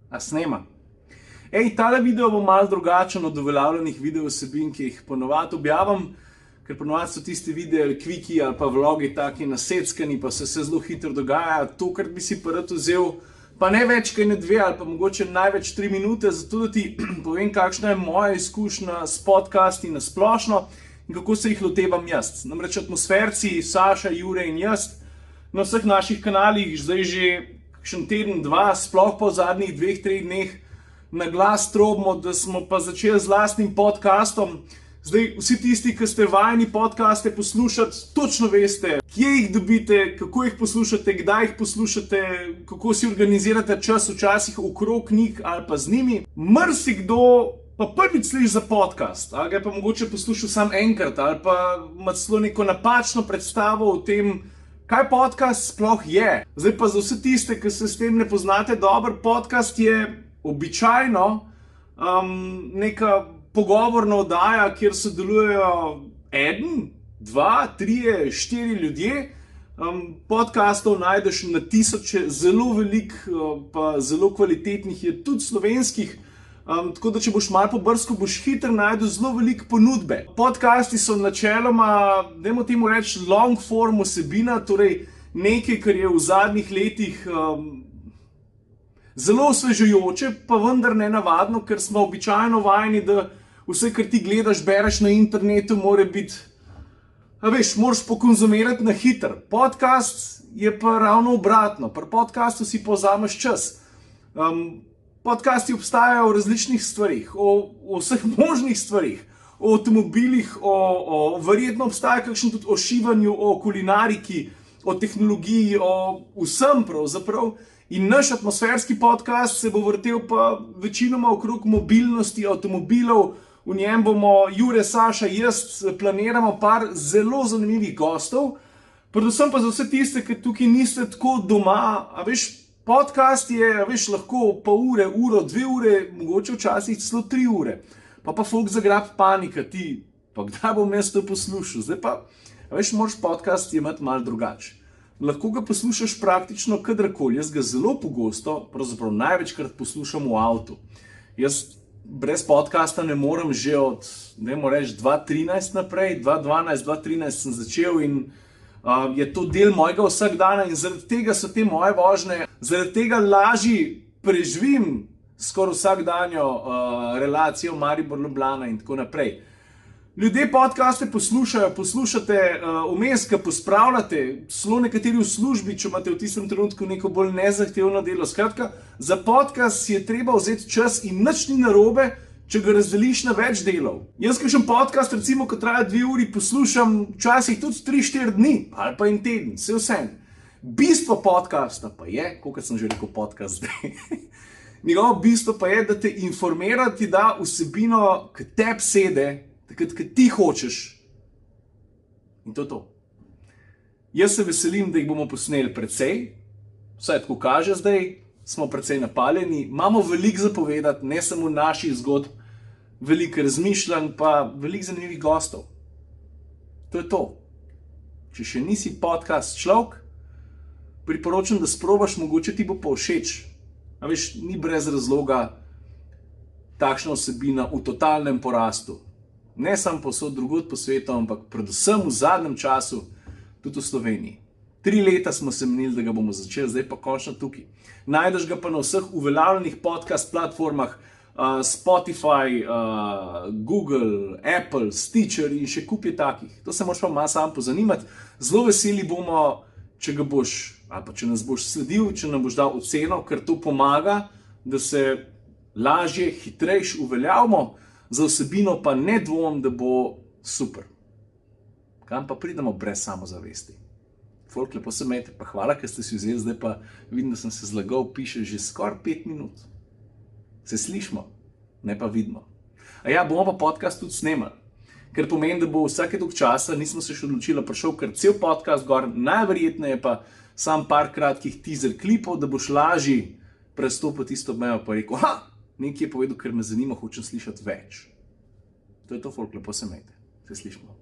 A snema. Tale video bo malo drugačen od uveljavljenih video vsebin, ki jih ponovadi objavim, ker ponovadi so tisti videi, kviki ali pa vlogi taki naseckani, pa se zelo hitro dogaja. Tokrat bi si pa rad vzel, pa ne več kaj ne 2 ali pa mogoče največ 3 minute, zato da ti povem, kakšna je moja izkušnja s podcasti na splošno in kako se jih lotevam jaz. Namreč atmosferci, Saša, Jure in jaz, na vseh naših kanalih zdaj že kakšen teden, 2, sploh pa v zadnjih 2-3 dneh na glas trobimo, da smo pa začeli z lastnim podcastom. Zdaj, vsi tisti, ki ste vajeni podcaste poslušati, točno veste, kje jih dobite, kako jih poslušate, kdaj jih poslušate, kako si organizirate čas včasih okrog njih ali pa z njimi. Marsikdo pa prvič sliši za podcast, ali ga je pa mogoče poslušal sam enkrat, ali pa ima celo neko napačno predstavo o tem, kaj podcast sploh je. Zdaj pa za vse tiste, ki se s tem ne poznate dobro, podcast je običajno neka pogovorna oddaja, kjer sodelujejo 1, 2, 3, 4 ljudje. Podcastov najdeš na tisoče, zelo veliko, pa zelo kvalitetnih je tudi slovenskih. Tako da, če boš malo pobrskal, boš hitro najdel zelo veliko ponudbe. Podcasti so načeloma, dajmo temu reči, long form vsebina, torej nekaj, kar je v zadnjih letih zelo osvežujoče, pa vendar ne navadno, ker smo običajno vajeni, da vse, kar ti gledaš, bereš na internetu, mora biti, moraš pokonzumirati na hitro. Podcast je pa ravno obratno. Pri podcastu si povzameš čas. Podcasti obstajajo o različnih stvarih, o vseh možnih stvarih, o avtomobilih, verjetno obstaja kakšen tudi o šivanju, o kulinariki, o tehnologiji, o vsem pravzaprav. In naš atmosferski podcast se bo vrtel pa večinoma okrog mobilnosti avtomobilov. V njem bomo Jure, Saša, jaz planiramo par zelo zanimivih gostov. Predvsem pa za vse tiste, ki tukaj niste tako doma. Podcast je lahko pol ure, uro, 2 ure, mogoče včasih celo 3 ure. Pa folk zagrab panika, ti, pa kdaj bom jaz to poslušal? Zdaj pa, moraš podcast imeti malo drugače. Lahko ga poslušaš praktično kadarkoli. Jaz ga zelo pogosto, pravzaprav največkrat poslušam v avtu. Jaz brez podcasta ne morem že od, dajmo reči, 2013 naprej, 2012, 2013 sem začel in je to del mojega vsakdana in zaradi tega so te moje vožnje, zaradi tega lažje preživim skoraj vsakdanjo relacijo Maribor-Ljubljana in tako naprej. Ljudje podcaste poslušate vmes, ko pospravljate, celo nekateri v službi, če imate v tistem trenutku neko bolj nezahtevno delo. Skratka, za podcast si je treba vzeti čas in nič ni narobe, če ga razdeliš na več delov. Jaz kakšen podcast, recimo, ko traja 2 uri, poslušam včasih tudi 3-4 dni ali pa en teden, vse. Bistvo podcasta pa je, kot sem že rekel podcast zdaj, njegovo bistvo pa je, da te informira, ti da vsebino, ki tebi sede, takrat, ki ti hočeš. In to je to. Jaz se veselim, da jih bomo posneli precej, vsaj tako kaže zdaj, smo precej napaljeni, imamo veliko zapovedati, ne samo naših zgodb, veliko razmišljanj, pa veliko zanimivih gostov. To je to. Če še nisi podcast človek, priporočam, da sprobaš, mogoče ti bo pa všeč. Ni brez razloga takšna vsebina v totalnem porastu. Ne samo povsod drugod po svetu, ampak predvsem v zadnjem času, tudi v Sloveniji. 3 leta smo se menili, da ga bomo začeli, zdaj pa končno tukaj. Najdeš ga pa na vseh uveljavljenih podcast platformah, Spotify, Google, Apple, Stitcher in še kup je takih. To se moraš pa malo sam pozanimati. Zelo veseli bomo, če ga boš, ali pa če nas boš sledil, če nam boš dal oceno, ker to pomaga, da se lažje, hitrejš uveljavimo. Za vsebino pa ne dvomim, da bo super. Kam pa pridemo brez samozavesti? Folk, lepo se imejte, pa hvala, ker ste si vzeli, zdaj pa vidim, da sem se zlagal, piše že skoraj 5 minut. Se slišimo, ne pa vidimo. Bomo pa podcast tudi snemali, ker pomeni, da bo vsake dolg časa, nismo se še odločili, prišel kar cel podcast gor, najverjetneje pa sam par kratkih teaser klipov, da boš lažje prestopil tisto mejo, pa rekel, nekaj je povedal, ker me zanima, hočem slišati več. To je to, folk, lepo se imejte. Se slišimo.